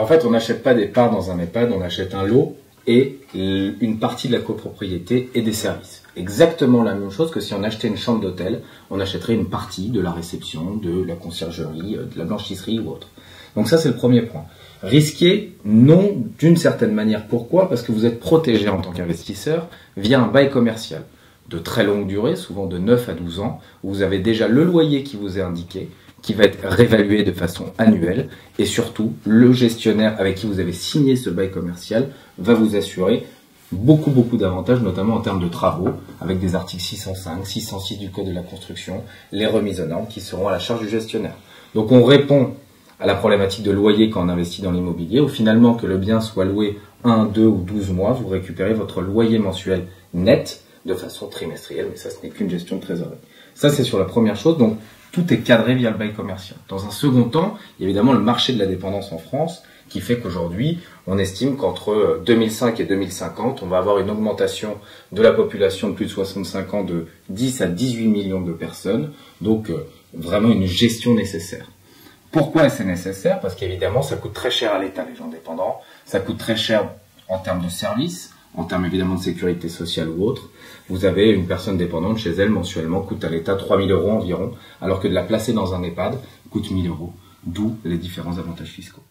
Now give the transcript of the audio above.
fait, on n'achète pas des parts dans un EHPAD, on achète un lot et une partie de la copropriété et des services. Exactement la même chose que si on achetait une chambre d'hôtel, on achèterait une partie de la réception, de la conciergerie, de la blanchisserie ou autre. Donc ça, c'est le premier point. Risqué, non, d'une certaine manière. Pourquoi? Parce que vous êtes protégé en tant qu'investisseur via un bail commercial de très longue durée, souvent de 9 à 12 ans, où vous avez déjà le loyer qui vous est indiqué, qui va être réévalué de façon annuelle, et surtout, le gestionnaire avec qui vous avez signé ce bail commercial va vous assurer beaucoup d'avantages, notamment en termes de travaux, avec des articles 605, 606 du Code de la construction, les remises aux normes qui seront à la charge du gestionnaire. Donc on répond à la problématique de loyer quand on investit dans l'immobilier, où finalement que le bien soit loué 1, 2 ou 12 mois, vous récupérez votre loyer mensuel net de façon trimestrielle, mais ça ce n'est qu'une gestion de trésorerie. Ça c'est sur la première chose, donc tout est cadré via le bail commercial. Dans un second temps, il y a évidemment le marché de la dépendance en France, qui fait qu'aujourd'hui, on estime qu'entre 2005 et 2050, on va avoir une augmentation de la population de plus de 65 ans de 10 à 18 millions de personnes, donc vraiment une gestion nécessaire. Pourquoi c'est nécessaire? Parce qu'évidemment, ça coûte très cher à l'État, les gens dépendants, ça coûte très cher en termes de services, en termes évidemment de sécurité sociale ou autre. Vous avez une personne dépendante chez elle, mensuellement, coûte à l'État 3 000 € environ, alors que de la placer dans un EHPAD coûte 1 000 €, d'où les différents avantages fiscaux.